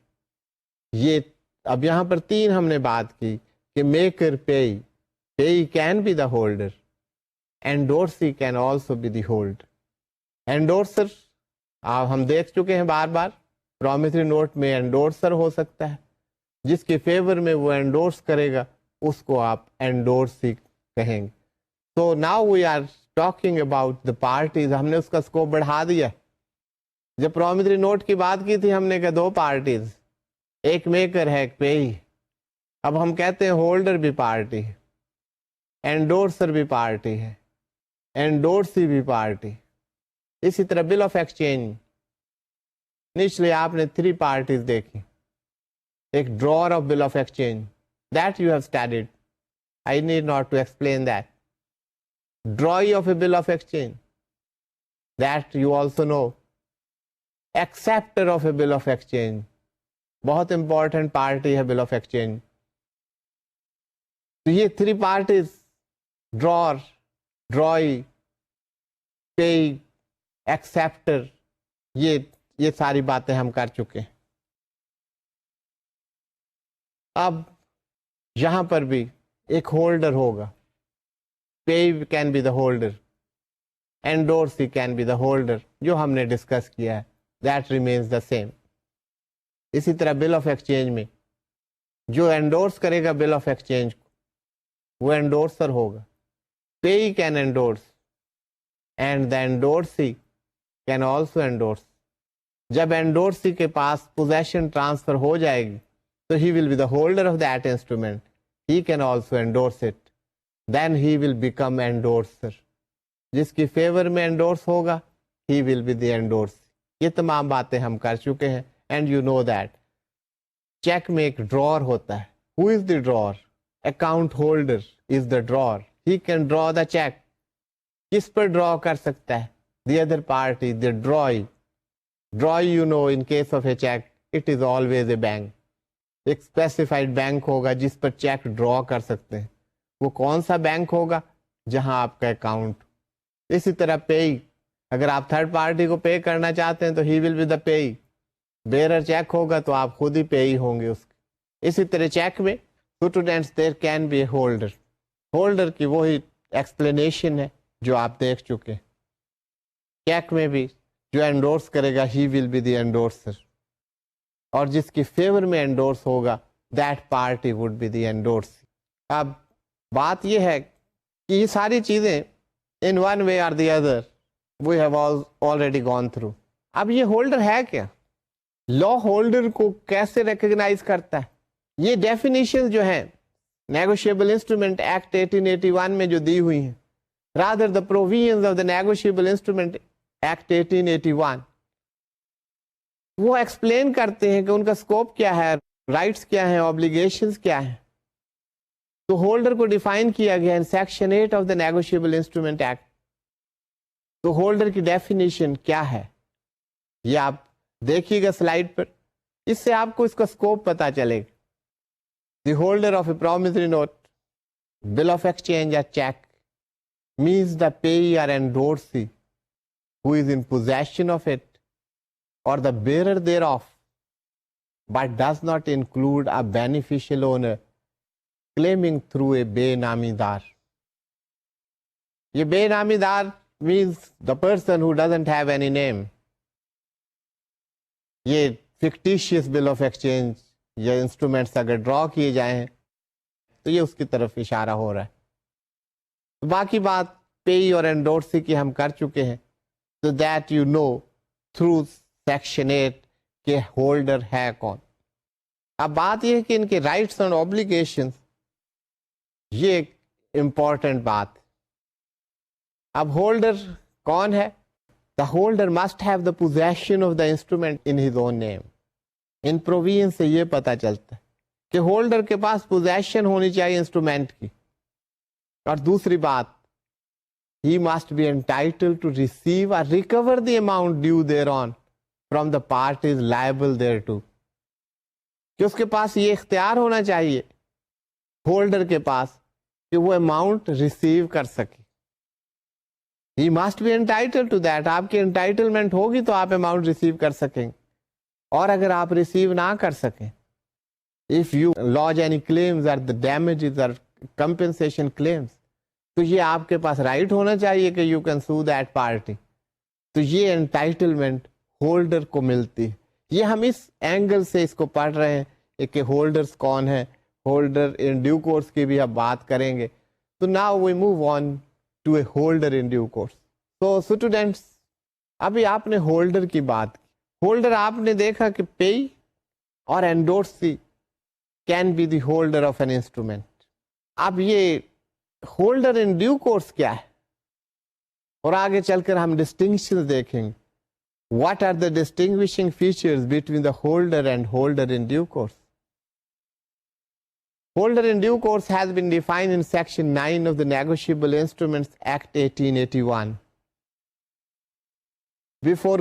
Speaker 1: یہ اب یہاں پر تین ہم نے بات کی کہ maker payee, payee can be the holder, endorsee can also be the holder. Endorser ہم دیکھ چکے ہیں بار بار, پرومسری نوٹ میں انڈورسر ہو سکتا ہے, جس کے فیور میں وہ انڈورس کرے گا اس کو آپ انڈورسی کہیں گے. تو now we are talking about the parties. ہم نے اس کا اسکوپ بڑھا دیا. جب پرومسری نوٹ کی بات کی تھی ہم نے کہا دو پارٹیز, ایک میکر ہے, ایک پیئی. اب ہم کہتے ہیں ہولڈر بھی پارٹی ہے, انڈورسر بھی پارٹی ہے, انڈورسی بھی پارٹی. اسی طرح بل آف ایکسچینج نیچلے آپ نے 3 پارٹیز دیکھی. ایک drawer of bill of exchange, that you have studied, I need not to explain that. Drawee of a bill of exchange, that you also know. Acceptor of a bill of exchange, بہت important party ہے bill of exchange. تو یہ 3 parties, drawer, drawee, payee, acceptor, یہ ساری باتیں ہم کر چکے. اب یہاں پر بھی ایک ہولڈر ہوگا, payee can be the holder, endorsee can be the holder, جو ہم نے ڈسکس کیا ہے, دیٹ ریمینز دا سیم. اسی طرح بل آف ایکسچینج میں جو انڈورس کرے گا بل آف ایکسچینج کو وہ انڈورسر ہوگا. Payee can endorse and the endorsee can also endorse. جب انڈورسی کے پاس پوزیشن ٹرانسفر ہو جائے گی تو he will be the holder of that instrument, he can also endorse it, then he will become endorser. جس کی favour میں endorse ہوگا ہی will be the indoors. یہ تمام باتیں ہم کر چکے ہیں. And you know that cheque میں ایک ڈرار ہوتا ہے. Who is the drawer? Account holder is the drawer. He can draw the cheque. کس پر ڈرا کر سکتا ہے؟ The other party, the drawee. Drawee you know in case of a cheque it is always a bank. ایک specified bank ہوگا جس پر check ڈرا کر سکتے ہیں. وہ کون سا بینک ہوگا؟ جہاں آپ کا اکاؤنٹ. اسی طرح پیئی, اگر آپ تھرڈ پارٹی کو پے کرنا چاہتے ہیں تو he will be the payee. Bearer cheque ہوگا تو آپ خود ہی پیئی ہوں گے اس کے. اسی طرح چیک میں students there can be a holder. Holder کی وہی ایکسپلینیشن ہے جو آپ دیکھ چکے. چیک میں بھی جو انڈورس کرے گا ہی ول بی دی انڈورسر, اور جس کی فیور میں انڈورس ہوگا that party would be the endorse. اب بات یہ ہے کہ یہ ساری چیزیں ان one way or the other we have already gone through. اب یہ ہولڈر ہے کیا؟ لا ہولڈر کو کیسے ریکگنائز کرتا ہے؟ یہ ڈیفینیشن جو ہیں نیگوشیبل انسٹرومنٹ ایکٹ 1881 میں جو دی ہوئی ہیں, rather the provisions of the negotiable instrument act 1881, وہ ایکسپلین کرتے ہیں کہ ان کا اسکوپ کیا ہے, رائٹس کیا ہیں, آبلیگیشنز کیا ہیں. تو ہولڈر کو ڈیفائن کیا گیا ہے section 8 of the negotiable instrument act. تو ہولڈر کی ڈیفینیشن کیا ہے یہ آپ دیکھیے گا سلائڈ پر. اس سے آپ کو اس کا اسکوپ پتا چلے گا. The holder of a promissory note, bill of exchange یا cheque means the payee or endorsee who is in possession of it or the bearer thereof, but does not include a beneficial owner claiming through a benamidar. یہ benamidar means the person who doesn't have any name. یہ fictitious bill of exchange یا instruments اگر ڈرا کیے جائیں تو یہ اس کی طرف اشارہ ہو رہا ہے. باقی بات پے اور انڈورسی کی ہم کر چکے ہیں. so that you know through section 8 کہ ہولڈر ہے کون. اب بات یہ ہے کہ ان کے رائٹس اینڈ اوبلیگیشن، یہ ایک امپورٹنٹ بات. اب ہولڈر کون ہے؟ The holder must have the position of the instrument in his own name. In provision سے یہ پتہ چلتا ہے کہ ہولڈر کے پاس پوزیشن ہونی چاہیے انسٹرومنٹ کی. اور دوسری بات، he must be entitled to receive or recover the amount due thereon from the parties liable thereto. کہ اس کے پاس یہ اختیار ہونا چاہیے ہولڈر کے پاس کہ وہ اماؤنٹ ریسیو کر سکے. He must be entitled to that. آپ کی انٹائٹلمنٹ ہوگی تو آپ اماؤنٹ ریسیو کر سکیں گے. اور اگر آپ ریسیو نہ کر سکیں، if you lodge any claims or the damages or compensation claims، تو یہ آپ کے پاس رائٹ ہونا چاہیے کہ you can sue that party. تو یہ انٹائٹلمنٹ ہولڈر کو ملتی ہے. یہ ہم اس اینگل سے اس کو پڑھ رہے ہیں کہ ہولڈرز کون ہیں. ہولڈر ان ڈیو کورس کی بھی اب بات کریں گے. تو now we move on to a holder in due course. So students، ابھی آپ نے ہولڈر کی بات کی. ہولڈر آپ نے دیکھا کہ payee or endorsee can be the holder of an instrument. اب یہ ہولڈر ان ڈیو کورس کیا ہے، اور آگے چل کر ہم ڈسٹنکشن دیکھیں گے. What are the distinguishing features between the holder and holder in due course. Holder in due course has been defined in Section 9 of the Negotiable Instruments Act 1881. Before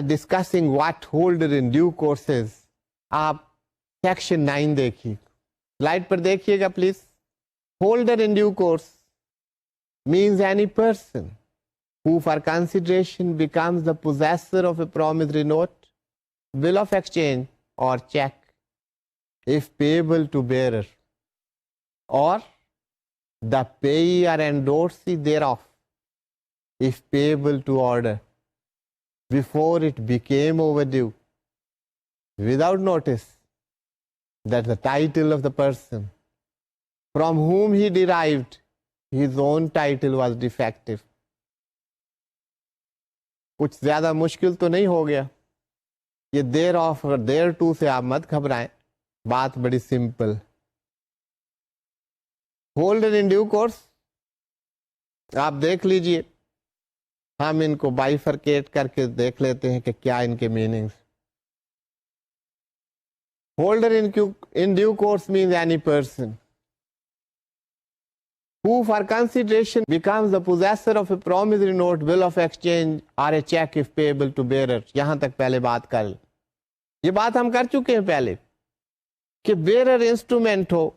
Speaker 1: discussing what holder in due course is, آپ Section 9 دیکھیے. Slide پر دیکھیے گا please. Holder in due course means any person who for consideration becomes the possessor of a promissory note, bill of exchange or check, if payable to bearer, or the payee or endorsee thereof, if payable to order, before it became overdue, without notice that the title of the person from whom he derived his own title was defective. کچھ زیادہ مشکل تو نہیں ہو گیا. یہ دیر of اور دیر to سے آپ مت گھبرائیں، بات بڑی simple. Holder in due course آپ دیکھ لیجئے. ہم ان کو بائیفرکیٹ کر کے دیکھ لیتے ہیں کہ کیا ان کے meanings. Holder in due course means any person who for consideration becomes the possessor of a promissory note, bill of exchange or a check if payable to bearer. یہاں تک پہلے بات کر لیں. یہ بات ہم کر چکے ہیں پہلے کہ bearer instrument who.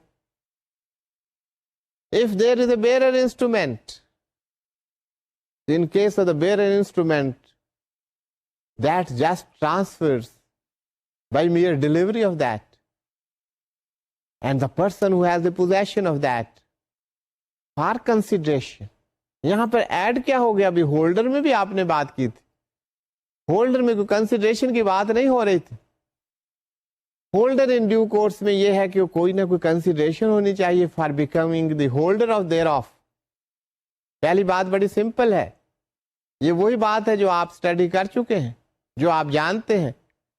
Speaker 1: If there is a bearer instrument, in case of the bearer instrument, that just transfers by mere delivery of that, and the person who has the possession of that for consideration. یہاں پر add کیا ہو گیا؟ ابھی holder میں بھی آپ نے بات کی تھی. ہولڈر میں کوئی کنسیڈریشن کی بات نہیں ہو رہی تھی. ہولڈر ان ڈیو کورس میں یہ ہے کہ کوئی نہ کوئی کنسیڈریشن ہونی چاہیے for becoming the holder of there of. پہلی بات بڑی سمپل ہے. یہ وہی بات ہے جو آپ اسٹڈی کر چکے ہیں، جو آپ جانتے ہیں.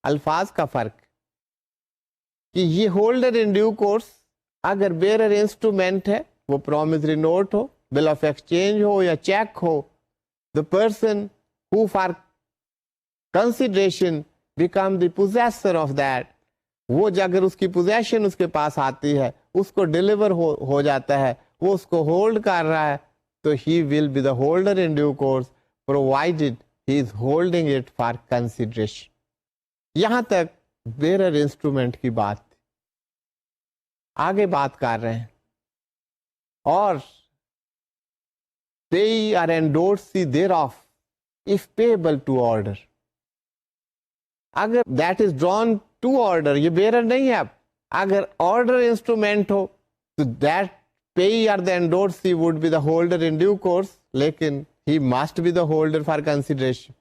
Speaker 1: الفاظ کا فرق کہ یہ ہولڈر ان ڈیو کورس اگر بیرر انسٹرومنٹ ہے، وہ پرومسری نوٹ ہو، بل آف ایکسچینج ہو یا چیک ہو، the person who for consideration become the possessor of that، وہ اگر اس کی پوزیشن اس کے پاس آتی ہے، اس کو ڈیلیور ہو جاتا ہے، وہ اس کو ہولڈ کر رہا ہے، تو he will be the holder in due course provided he is holding it for consideration. یہاں تک بیرر انسٹرومنٹ کی بات. آگے بات کر رہے ہیں اور pay or endorse thereof if payable to order. اگر that is drawn to order, یہ bearer نہیں ہے. اب اگر order instrument ہو تو that payee or the endorsee would be the holder in due course, لیکن he must be the holder for consideration.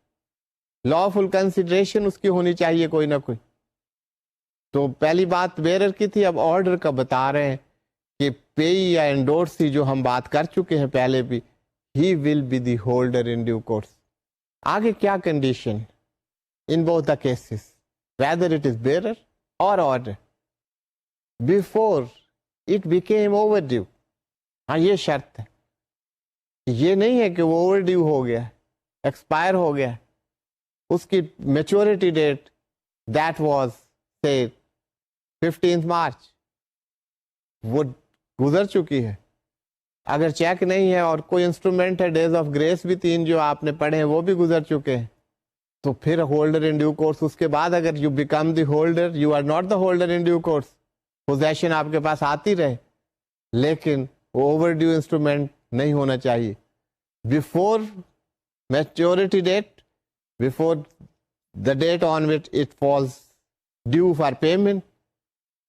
Speaker 1: lawful consideration اس کی ہونی چاہیے کوئی نہ کوئی. تو پہلی بات بیرر کی تھی, اب آرڈر کا بتا رہے ہیں کہ پیئی یا انڈورسی جو ہم بات کر چکے ہیں پہلے بھی, he will be the holder in due course. آگے کیا condition in both the cases, whether it is bearer or order, before it became overdue. ہاں یہ شرط ہے, یہ نہیں ہے کہ وہ اوور ڈیو ہو گیا, ایکسپائر ہو گیا, اس کی میچورٹی ڈیٹ دیٹ واز سے 15 مارچ وہ گزر چکی ہے. اگر چیک نہیں ہے اور کوئی انسٹرومنٹ ہے, ڈیز آف گریس بھی 3 جو آپ نے پڑھے ہیں وہ بھی گزر چکے ہیں, تو پھر ہولڈر ان ڈیو کورس. اس کے بعد اگر you become the holder, you are not the holder in due course. Position آپ کے پاس آتی رہے لیکن وہ اوور ڈیو انسٹرومنٹ نہیں ہونا چاہیے. Before maturity date, before the date on which it falls due for payment,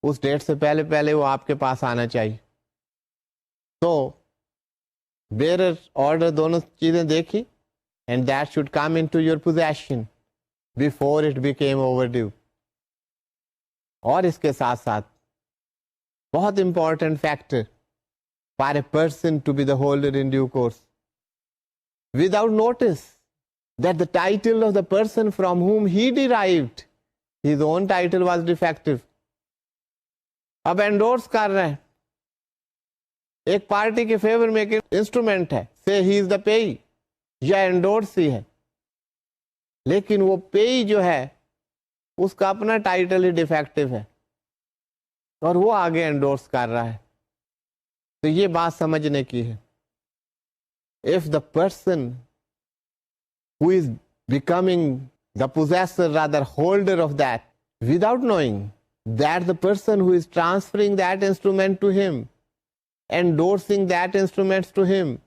Speaker 1: اس ڈیٹ سے پہلے پہلے وہ آپ کے پاس آنا چاہیے. تو بیرر آرڈر دونوں چیزیں دیکھی, and that should come into your position before it became overdue. اور اس کے ساتھ ساتھ بہت important factor for a person to be the holder in due course, without notice that the title of the person from whom he derived his own title was defective. اب indoors کر رہے ہیں, ایک پارٹی کے fever میں ایک instrument ہے, say he is the payee یا انڈورسی ہے, لیکن وہ پیئی جو ہے اس کا اپنا ٹائٹل ہی ڈیفیکٹو ہے اور وہ آگے انڈورس کر رہا ہے. تو یہ بات سمجھنے کی ہے. if the person who is becoming the possessor, rather holder of that, without knowing that the person who is transferring that instrument to him, endorsing that instrument to him,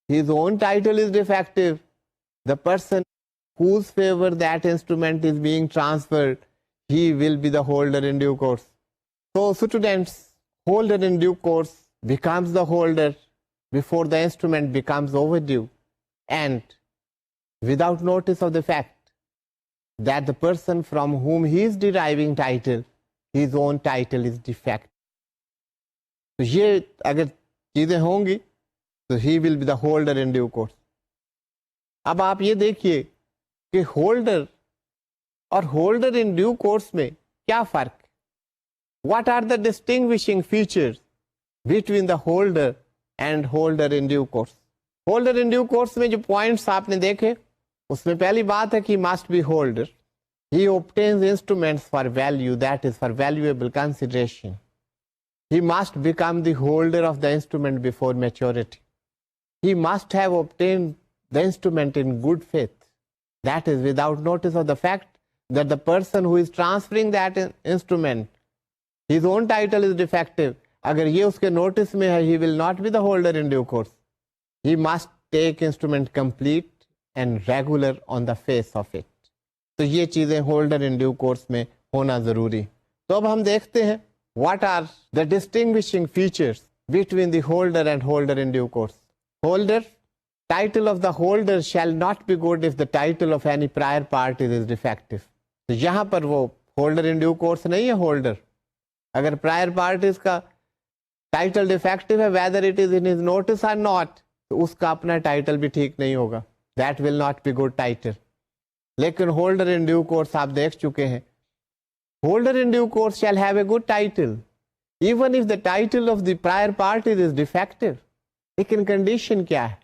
Speaker 1: his own title is defective, the person whose favor that instrument is being transferred, he will be the holder in due course. So students, holder in due course becomes the holder before the instrument becomes overdue, and without notice of the fact that the person from whom he is deriving title, his own title is defective. تو یہ اگر چیزیں ہوں گی تو he will be the holder in due course. اب آپ یہ دیکھیے کہ ہولڈر اور ہولڈر ان ڈیو کورس میں کیا فرق, what are the distinguishing features between the holder and holder in due course. Holder in due course میں جو پوائنٹس آپ نے دیکھے اس میں پہلی بات ہے کہ must be holder. He obtains instruments for value, that is for valuable consideration. He must become the holder of the instrument before maturity. He must have obtained the instrument in good faith, that is without notice of the fact that the person who is transferring that instrument, his own title is defective. اگر یہ اس کے notice میں ہے, he will not be the holder in due course. He must take instrument complete and regular on the face of it. تو یہ چیزیں holder in due course میں ہونا ضروری. تو اب ہم دیکھتے ہیں what are the distinguishing features between the holder and holder in due course. Holder, title of the holder shall not be good if the title of any prior party is defective. تو یہاں پر وہ holder in due course نہیں ہے. Holder اگر prior parties کا title de facto ہے, whether it is in his notice or not, تو اس کا اپنا ٹائٹل بھی ٹھیک نہیں ہوگا. That will not be good title. لیکن ہولڈر ان ڈیو کورس آپ دیکھ چکے ہیں, holder in due course shall have a good title even if the title of the prior party is defective. لیکن کنڈیشن کیا ہے؟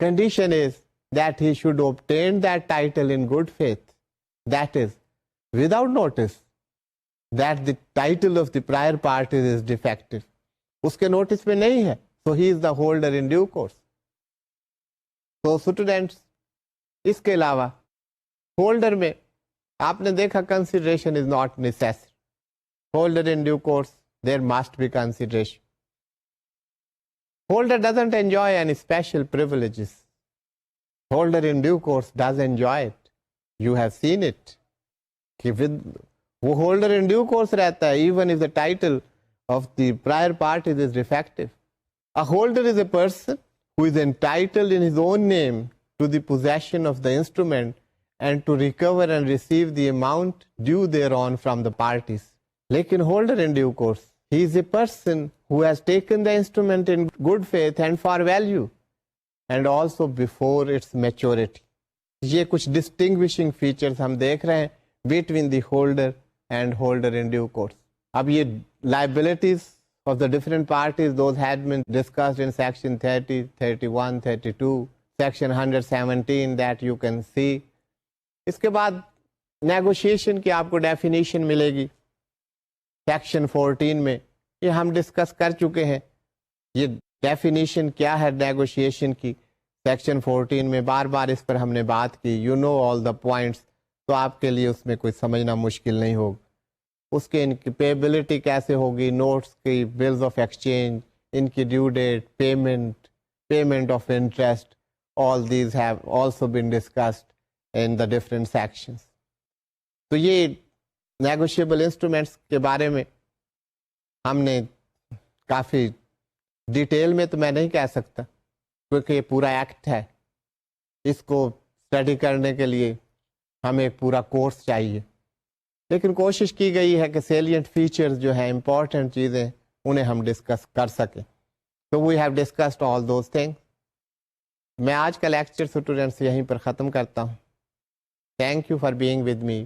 Speaker 1: Condition is that he should obtain that title in good faith, that is without notice that the title of the prior party is defective. اس کے notice میں نہیں ہے, so he is the holder in due course. تو students, اس کے علاوہ holder میں آپ نے دیکھا consideration is not necessary. Holder in due course there must be consideration. Holder doesn't enjoy any special privileges. holder in due course does enjoy it. You have seen it کہ وہ holder in due course رہتا ہے even if the title of the prior parties is defective. A holder is a person who is entitled in his own name to the possession of the instrument and to recover and receive the amount due thereon from the parties. لیکن holder in due course, he is a person who has taken the instrument in good faith and for value and also before its maturity. یہ کچھ distinguishing features ہم دیکھ رہے ہیں between the holder and holder in due course. اب یہ liabilities of the different parties, those had been discussed in section 30, 31, 32, section 117 that you can see. اس کے بعد نیگوشیشن کی آپ کو ڈیفینیشن ملے گی سیکشن 14 میں. یہ ہم ڈسکس کر چکے ہیں یہ ڈیفینیشن کیا ہے نیگوشیشن کی سیکشن 14 میں، بار بار اس پر ہم نے بات کی. You know all the points, تو آپ کے لیے اس میں کوئی سمجھنا مشکل نہیں ہوگا. اس کے ان کی پیبلٹی کیسے ہوگی، نوٹس کی، بلز آف ایکسچینج، ان کی due date, payment of interest, all these have also been discussed in the different sections. تو یہ نیگوشیبل انسٹرومنٹس کے بارے میں ہم نے کافی ڈیٹیل میں تو میں نہیں کہہ سکتا کیونکہ یہ پورا ایکٹ ہے، اس کو اسٹڈی کرنے کے لیے ہمیں ایک پورا کورس چاہیے، لیکن کوشش کی گئی ہے کہ سیلینٹ فیچرز جو ہیں، امپورٹنٹ چیزیں، انہیں ہم ڈسکس کر سکیں. تو we have discussed all those thing. میں آج کا لیکچر اسٹوڈنٹس یہیں پر ختم کرتا ہوں. Thank you for being with me.